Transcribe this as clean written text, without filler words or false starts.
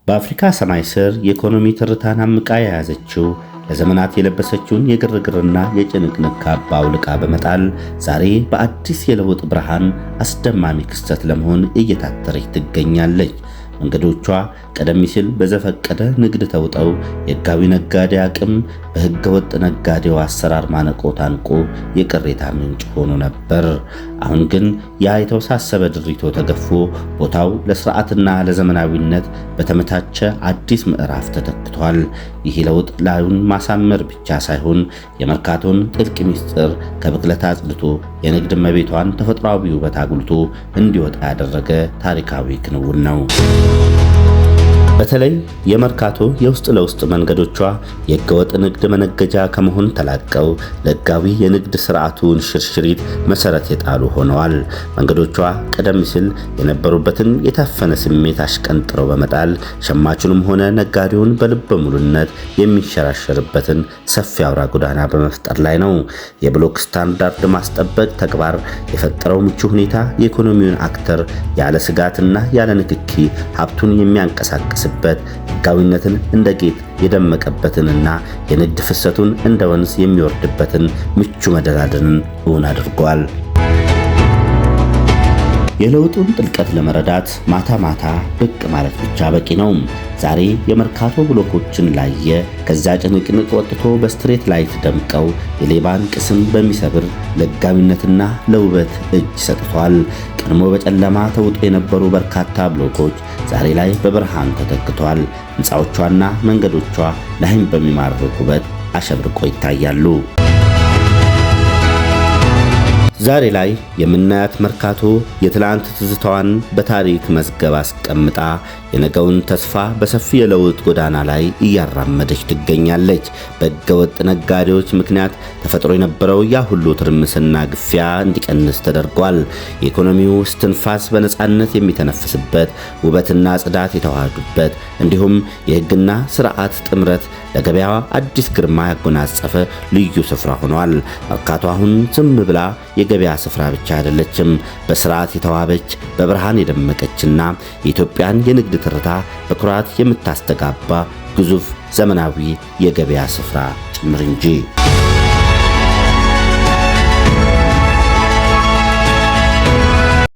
በአፍሪካ ሰማይ ስር የኢኮኖሚ ትርታን አምቃ የያዘችው ለዘመናት የለበሰችውን የግርግርና የጭንቅንቅ ካባ አውልቃ በመጣል ዛሬ በአዲስ የለውጥ ብርሃን አስደማሚ ክስተት ለመሆን እየታተረች ትገኛለች። መንገዶቿ ቀደም ሲል በዘፈቀደ ንግድ ተውጠው የሕጋዊ ነጋዴ አቅም በሕገ ወጥ ነጋዴው አሰራር ማነቆ ታንቆ የቅሬታ ምንጭ ሆኖ ነበር። አሁን ግን ያ የተወሳሰበ ድሪቶ ተገፎ ቦታው ለስርዓትና ለዘመናዊነት በተመቻቸ አዲስ ምዕራፍ ተተክቷል። ይህ ለውጥ ላዩን ማሳመር ብቻ ሳይሆን የመርካቶን ጥልቅ ምስጢር ከብክለት አጽድቶ የንግድ እመቤቷን ተፈጥሯዊ ውበት አጉልቶ እንዲወጣ ያደረገ ታሪካዊ ክንውን ነው። በተለይ የመርካቶ የውስጥ ለውስጥ መንገዶቿ የሕገወጥ ንግድ መነገጃ ከመሆን ተላቀው ለሕጋዊ የንግድ ስርዓቱን ሽርሽሪት መሰረት የጣሉ ሆነዋል። መንገዶቿ ቀደም ሲል የነበሩበትን የታፈነ ስሜት አሽቀንጥረው በመጣል ሸማቹንም ሆነ ነጋዴውን በልበ ሙሉነት የሚሸራሸርበትን ሰፊ አውራ ጎዳና በመፍጠር ላይ ነው። የብሎክ ስታንዳርድ ማስጠበቅ ተግባር የፈጠረው ምቹ ሁኔታ የኢኮኖሚውን አክተር ያለ ስጋትና ያለ ንክኪ ሀብቱን የሚያንቀሳቅስ ሕጋዊነትን እንደ ጌጥ የደመቀበትንና የንግድ ፍሰቱን እንደ ወንዝ የሚወርድበትን ምቹ መደላድልን እውን አድርጓል። የለውጡን ጥልቀት ለመረዳት ማታ ማታ ብቅ ማለት ብቻ በቂ ነው። ዛሬ የመርካቶ ብሎኮችን ላየ ከዛ ጭንቅንቅ ወጥቶ በስትሬት ላይት ደምቀው የሌባን ቅስም በሚሰብር ለሕጋዊነትና ለውበት እጅ ሰጥቷል። ቀድሞ በጨለማ ተውጦ የነበሩ በርካታ ብሎኮች ዛሬ ላይ በብርሃን ተተክቷል። ሕንፃዎቿና መንገዶቿ ለዓይን በሚማርክ ውበት አሸብርቆ ይታያሉ። ዛሬ ላይ የምናያት መርካቶ የትላንት ትዝታዋን በታሪክ መዝገብ አስቀምጣ የነገውን ተስፋ በሰፊ የለውጥ ጎዳና ላይ እያራመደች ትገኛለች። በሕገወጥ ነጋዴዎች ምክንያት ተፈጥሮ የነበረው ያ ሁሉ ትርምስና ግፊያ እንዲቀንስ ተደርጓል። የኢኮኖሚው እስትንፋስ በነጻነት የሚተነፍስበት፣ ውበትና ጽዳት የተዋሃዱበት እንዲሁም የሕግና ስርዓት ጥምረት ለገበያዋ አዲስ ግርማ ያጎናጸፈ ልዩ ስፍራ ሆኗል። መርካቶ አሁን ዝም ብላ የገበያ ስፍራ ብቻ አይደለችም። በስርዓት የተዋበች በብርሃን የደመቀችና የኢትዮጵያን የንግድ ትርታ በኩራት የምታስተጋባ ግዙፍ ዘመናዊ የገበያ ስፍራ ጭምር እንጂ